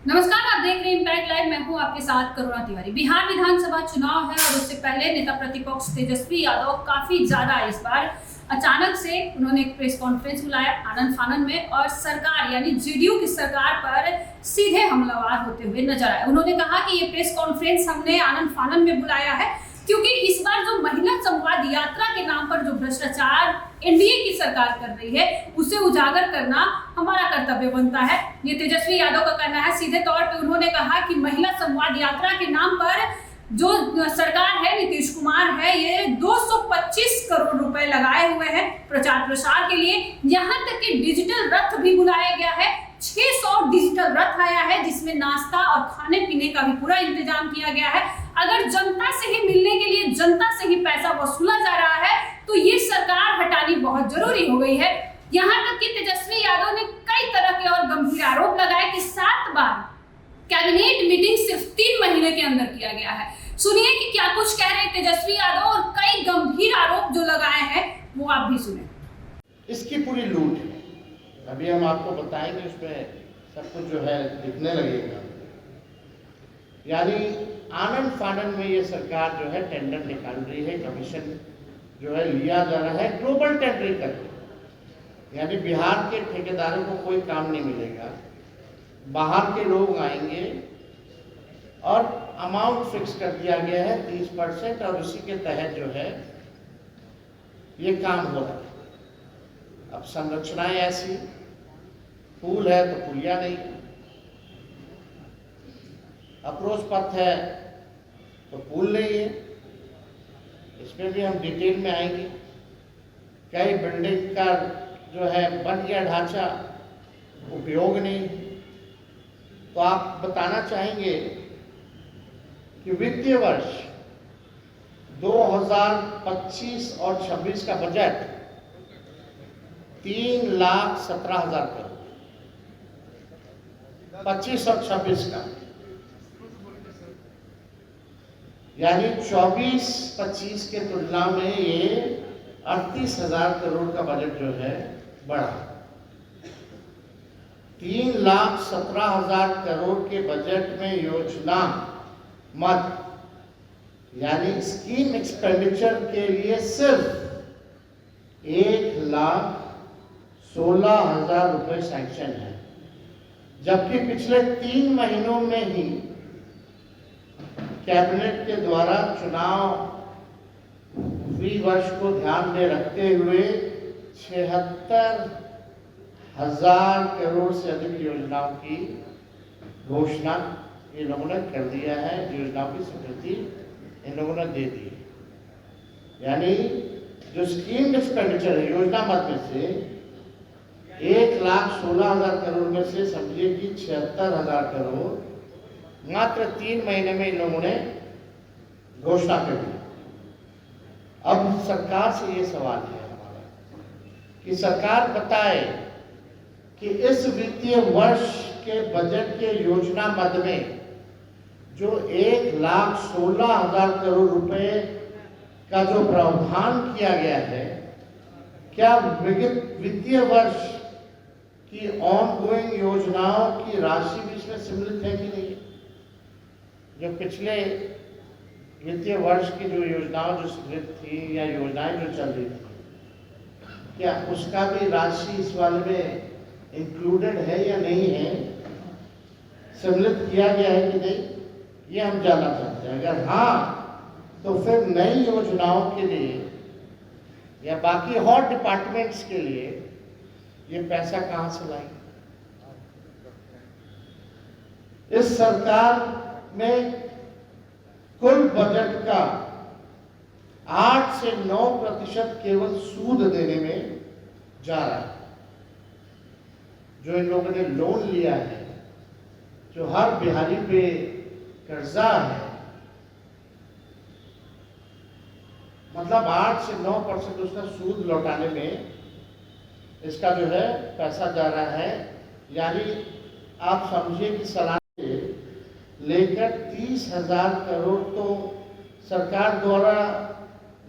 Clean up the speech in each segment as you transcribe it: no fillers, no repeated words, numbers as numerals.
नमस्कार, आप देख रहे हैं इम्पैक्ट लाइव। मैं हूं आपके साथ करुणा तिवारी। बिहार विधानसभा चुनाव है और उससे पहले नेता प्रतिपक्ष तेजस्वी यादव काफी ज्यादा इस बार अचानक से उन्होंने एक प्रेस कॉन्फ्रेंस बुलाया आनन फानन में और सरकार यानी जेडीयू की सरकार पर सीधे हमलावर होते हुए नजर आए। उन्होंने कहा कि ये प्रेस कॉन्फ्रेंस हमने आनन फानन में बुलाया है क्योंकि इस बार जो महिला संवाद यात्रा के नाम पर जो भ्रष्टाचार एनडीए की सरकार कर रही है उसे उजागर करना हमारा कर्तव्य बनता है। ये तेजस्वी यादव का कहना है। सीधे तौर पे उन्होंने कहा कि महिला संवाद यात्रा के नाम पर जो सरकार है, नीतीश कुमार है, ये 225 करोड़ रुपए लगाए हुए हैं प्रचार प्रसार के लिए। यहाँ तक कि डिजिटल रथ भी बुलाया गया है। 600 डिजिटल रथ आया है जिसमें नाश्ता और खाने पीने का भी पूरा इंतजाम किया गया है। अगर जनता से ही मिलने के लिए जनता से ही पैसा वसूला जा रहा है तो ये सरकार हटानी बहुत जरूरी हो गई है। यहाँ तक कि तेजस्वी यादव ने कई तरह के और गंभीर आरोप लगाए कि 7 बार कैबिनेट मीटिंग सिर्फ 3 महीने के अंदर किया गया है। सुनिए कि क्या कुछ कह रहे हैं तेजस्वी यादव और कई गंभीर आरोप जो लगाए हैं वो आप भी सुने। इसकी पूरी लूट है। अभी हम आपको बताएंगे, उसमें सब कुछ जो है दिखने लगेगा। यानी आनन फानन में ये सरकार जो है टेंडर निकाल रही है, कमीशन जो है लिया जा रहा है, ग्लोबल टेंडरिंग करके। यानी बिहार के ठेकेदारों को कोई काम नहीं मिलेगा, बाहर के लोग आएंगे और अमाउंट फिक्स कर दिया गया है 30% और उसी के तहत जो है ये काम हो रहा है। अब संरचनाएं ऐसी, पुल है तो पुलिया नहीं, अप्रोच पथ है तो पुल नहीं है। इसमें भी हम डिटेल में आएंगे। कई बिल्डिंग का जो है बन गया ढांचा, उपयोग नहीं। तो आप बताना चाहेंगे कि वित्तीय वर्ष 2025 और 26 का बजट 3,17,000 करोड़, 25 और 26 का, यानी 24-25 के तुलना में ये 38,000 करोड़ का बजट जो है बढ़ा। 3,17,000 करोड़ के बजट में योजना मद यानी स्कीम एक्सपेंडिचर के लिए सिर्फ 1,16,000 रुपए सैंक्शन है, जबकि पिछले 3 महीनों में ही कैबिनेट के द्वारा चुनाव वर्ष को ध्यान में रखते हुए 76,000 करोड़ से अधिक योजनाओं की घोषणा इन लोगों ने कर दिया है। योजनाओं की स्वीकृति इन लोगों ने दे दी है। यानी जो स्कीम एक्सपेंडिचर है योजना मद में से 1,16,000 करोड़ में से समझिए कि 76,000 करोड़ मात्र 3 महीने में इन लोगों ने घोषणा कर दी। अब सरकार से ये सवाल है हमारा कि सरकार बताए कि इस वित्तीय वर्ष के बजट के योजना मद में जो 1,16,000 करोड़ रुपए का जो प्रावधान किया गया है, क्या वित्तीय वर्ष की ऑनगोइंग योजनाओं की राशि भी इसमें सम्मिलित है कि नहीं? जो पिछले वित्तीय वर्ष की जो योजनाओं जो स्वीकृत थी या योजनाएं जो चल रही थी, क्या उसका भी राशि इस वाले में इंक्लूडेड है या नहीं है, सम्मिलित किया गया है कि नहीं, ये हम जानना चाहते हैं। अगर हाँ तो फिर नई योजनाओं के लिए या बाकी और डिपार्टमेंट्स के लिए ये पैसा कहां से लाएंगे? इस सरकार में कुल बजट का 8 से 9% केवल सूद देने में जा रहा है। जो इन लोगों ने लोन लिया है, जो हर बिहारी पे कर्जा है, मतलब 8 से 9% उसका सूद लौटाने में इसका जो है पैसा जा रहा है। यानी आप समझिए कि सालाना लेकर 30,000 करोड़ तो सरकार द्वारा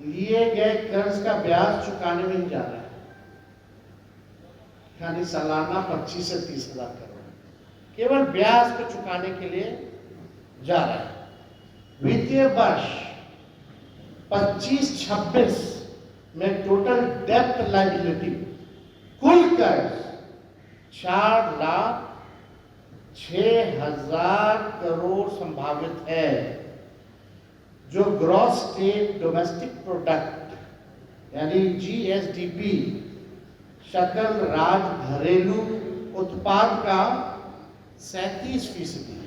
लिए गए कर्ज का ब्याज चुकाने में ही जा रहा है। यानी सालाना 25 से 30,000 करोड़ केवल ब्याज को चुकाने के लिए जा रहा है। वित्तीय वर्ष 25-26 में टोटल डेप्ट लायबिलिटी कुल कर्ज 4,06,000 करोड़ संभावित है, जो ग्रॉस स्टेट डोमेस्टिक प्रोडक्ट यानी जीएसडीपी सकल राज्य घरेलू उत्पाद का 37% है।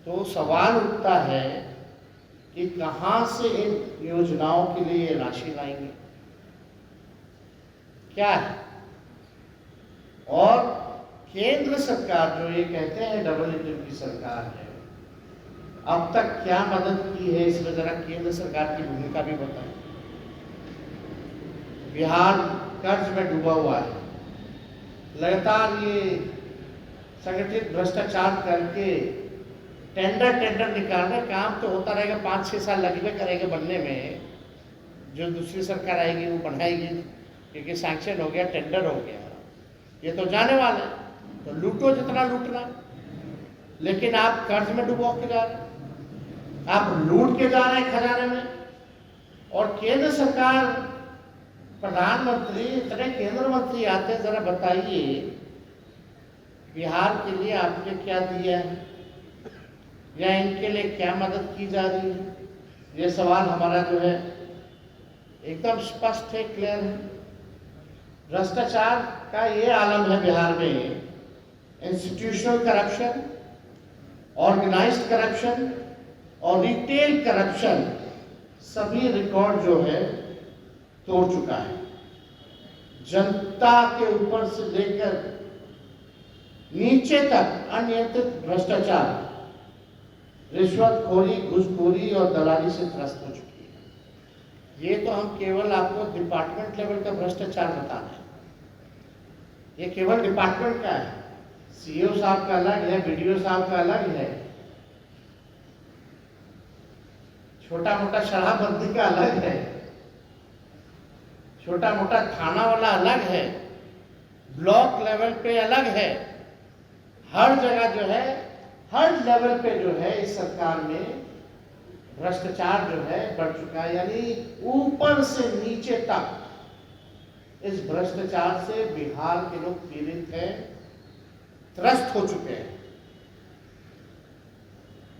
तो सवाल उठता है कि कहां से इन योजनाओं के लिए राशि लाएंगे, क्या है? और केंद्र सरकार जो ये कहते हैं डबल इंजन की सरकार है, अब तक क्या मदद की है, इसमें जरा केंद्र सरकार की भूमिका भी बताएं। बिहार कर्ज में डूबा हुआ है, लगातार ये संगठित भ्रष्टाचार करके टेंडर निकालने काम तो होता रहेगा, 5-6 साल लगेगा करेंगे बनने में। जो दूसरी सरकार आएगी वो बढ़ाएगी, क्योंकि सैंक्शन हो गया, टेंडर हो गया, ये तो जाने वाले। तो लूटो जितना लूटना, लेकिन आप कर्ज में डुबो के जा रहे हैं, आप लूट के जा रहे हैं खजाने में। और केंद्र सरकार, प्रधानमंत्री, इतने केंद्र मंत्री आते हैं, जरा बताइए बिहार के लिए आपने क्या दिया है या इनके लिए क्या मदद की जा रही है? ये सवाल हमारा जो है एकदम स्पष्ट है, क्लियर है। भ्रष्टाचार का ये आलम है बिहार में, इंस्टीट्यूशनल करप्शन, ऑर्गेनाइज्ड करप्शन और रिटेल करप्शन सभी रिकॉर्ड जो है तोड़ चुका है। जनता के ऊपर से लेकर नीचे तक अनियंत्रित भ्रष्टाचार, रिश्वतखोरी, घूसखोरी और दलाली से त्रस्त हो चुकी है। ये तो हम केवल आपको डिपार्टमेंट लेवल का भ्रष्टाचार बता रहे हैं, ये केवल डिपार्टमेंट का है। सीईओ साहब का अलग है, बीडीओ साहब का अलग है, छोटा मोटा शराबबंदी का अलग है, छोटा मोटा थाना वाला अलग है, ब्लॉक लेवल पे अलग है। हर जगह जो है, हर लेवल पे जो है इस सरकार में भ्रष्टाचार जो है बढ़ चुका है। यानी ऊपर से नीचे तक इस भ्रष्टाचार से बिहार के लोग पीड़ित हैं, त्रस्त हो चुके हैं।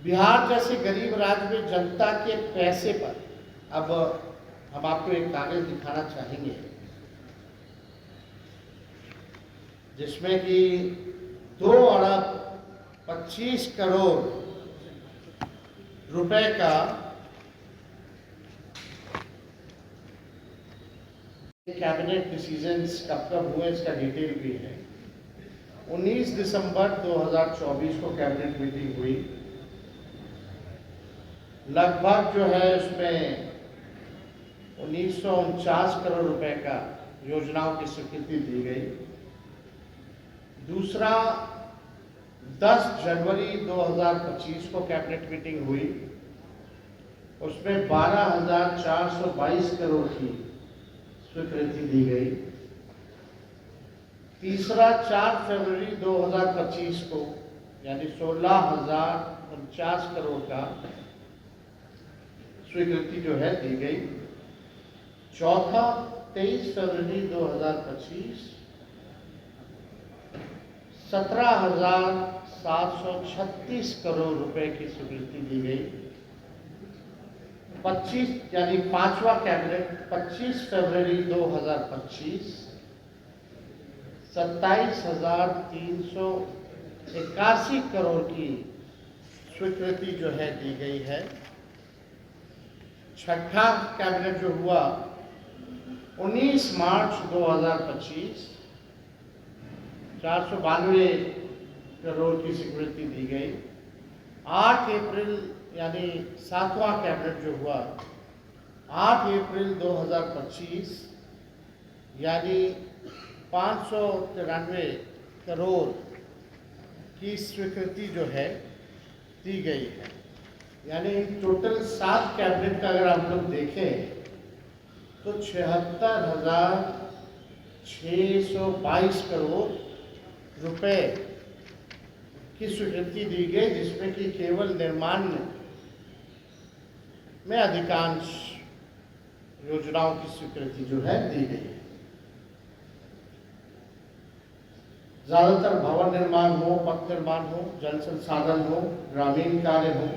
बिहार जैसे गरीब राज्य में जनता के पैसे पर, अब हम आपको एक कागज दिखाना चाहेंगे जिसमें कि 2 अरब 25 करोड़ रुपए का कैबिनेट डिसीजंस कब कब हुए इसका डिटेल भी है। 19 दिसंबर 2024 को कैबिनेट मीटिंग हुई। लगभग जो है उसमें 1949 करोड़ रुपए का योजनाओं की स्वीकृति दी गई। दूसरा 10 जनवरी 2025 को कैबिनेट मीटिंग हुई, उसमें 12,422 करोड़ की स्वीकृति दी गई। तीसरा 4 फरवरी 2025 को यानी 16,049 करोड़ का स्वीकृति जो है दी गई। चौथा 23 फरवरी 2025 17,736 करोड़ रुपए की स्वीकृति दी गई। 25 यानी पांचवा कैबिनेट 25 फरवरी 2025 27,381 करोड़ की स्वीकृति जो है दी गई है। छठा कैबिनेट जो हुआ 19 मार्च 2025 492 करोड़ की स्वीकृति दी गई। 8 अप्रैल यानी 7वां कैबिनेट जो हुआ 8 अप्रैल 2025 यानी 593 करोड़ की स्वीकृति जो है दी गई है। यानी टोटल 7 कैबिनेट का अगर आप लोग देखें तो 76,000 622 करोड़ रुपए की स्वीकृति दी गई, जिसमें कि केवल निर्माण में अधिकांश योजनाओं की स्वीकृति जो है दी गई है। ज्यादातर भवन निर्माण हो, पथ निर्माण हो, जल संसाधन हो, ग्रामीण कार्य हो,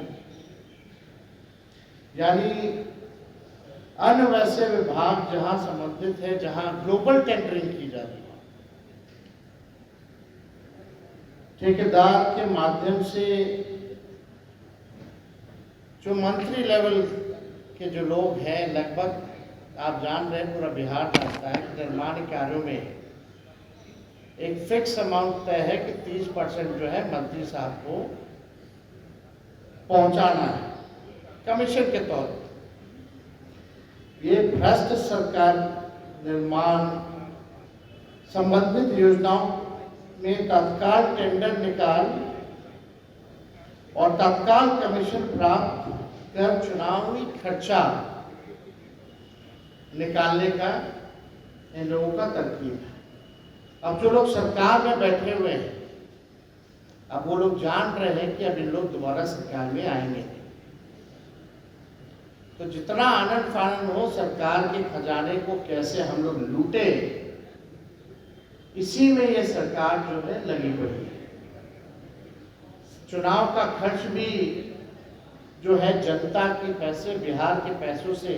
यानी अन्य वैसे विभाग जहां संबंधित है, जहां ग्लोबल टेंडरिंग की जा रही है, ठेकेदार के माध्यम से जो मंत्री लेवल के जो लोग हैं, लगभग आप जान रहे हैं, पूरा बिहार जानता है कि निर्माण कार्यों में एक फिक्स अमाउंट तय है कि 30% जो है मंत्री साहब को पहुंचाना है कमीशन के तौर पर। ये भ्रष्ट सरकार निर्माण संबंधित योजनाओं में तत्काल टेंडर निकाल और तत्काल कमीशन प्राप्त कर चुनावी खर्चा निकालने का इन लोगों का तरकीब है। अब जो लोग सरकार में बैठे हुए हैं, अब वो लोग जान रहे हैं कि अब इन लोग दोबारा सरकार में आएंगे, तो जितना आनंद फानंद हो सरकार के खजाने को कैसे हम लोग लूटे, इसी में ये सरकार जो है लगी हुई है। चुनाव का खर्च भी जो है जनता के पैसे, बिहार के पैसों से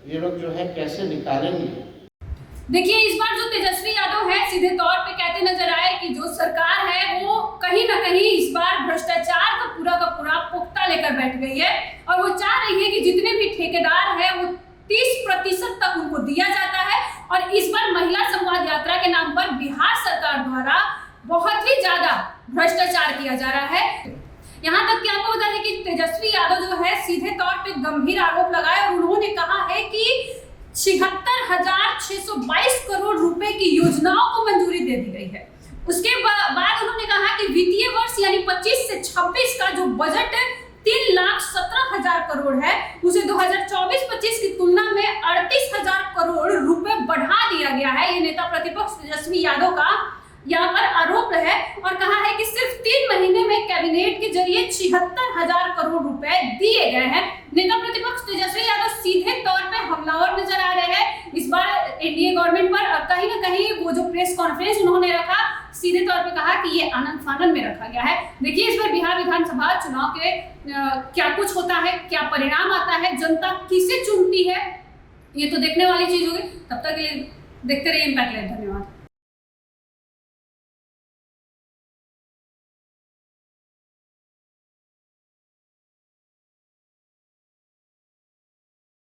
ये लोग जो है कैसे निकालेंगे। देखिए, इस बार जो तेजस्वी यादव है सीधे तौर पे कहते नजर आए कि जो सरकार है वो कहीं ना कहीं इस बार भ्रष्टाचार का पूरा पुख्ता लेकर बैठ गई है और वो चाह रही है कि जितने भी ठेकेदार है वो 30% तक उनको दिया जाता है। और इस बार महिला संवाद यात्रा के नाम पर बिहार सरकार द्वारा बहुत ही ज्यादा भ्रष्टाचार किया जा रहा है। यहाँ तक कि आपको बता दें कि तेजस्वी यादव जो है सीधे तौर पे गंभीर आरोप लगाए और उन्होंने कहा है कि 76,622 करोड़ रुपए की योजनाओं को मंजूरी दे दी गई है। उसके बाद उन्होंने कहा कि वित्तीय वर्ष यानी 25 से 26 का जो बजट 3,17,000 करोड़ है, उसे 2024-25 की तुलना में 38,000 करोड़ रुपए बढ़ा दिया गया है। ये नेता प्रतिपक्ष तेजस्वी यादव का यहाँ पर आरोप है और कहा है कि सिर्फ 3 महीने में कैबिनेट के जरिए 76,000 करोड़ रुपए दिए गए हैं। नेता प्रतिपक्ष तेजस्वी यादव सीधे तौर पे हमलावर नजर आ रहे हैं इस बार एनडीए गवर्नमेंट पर। और कहीं ना कहीं वो जो प्रेस कॉन्फ्रेंस उन्होंने रखा, सीधे तौर पे कहा कि ये आनंद फानंद में रखा गया है। देखिए, इस बार बिहार विधानसभा चुनाव के क्या कुछ होता है, क्या परिणाम आता है, जनता किसे चुनती है, ये तो देखने वाली चीज होगी। तब तक के लिए देखते रहिए इम्पैक्ट लाइव। धन्यवाद।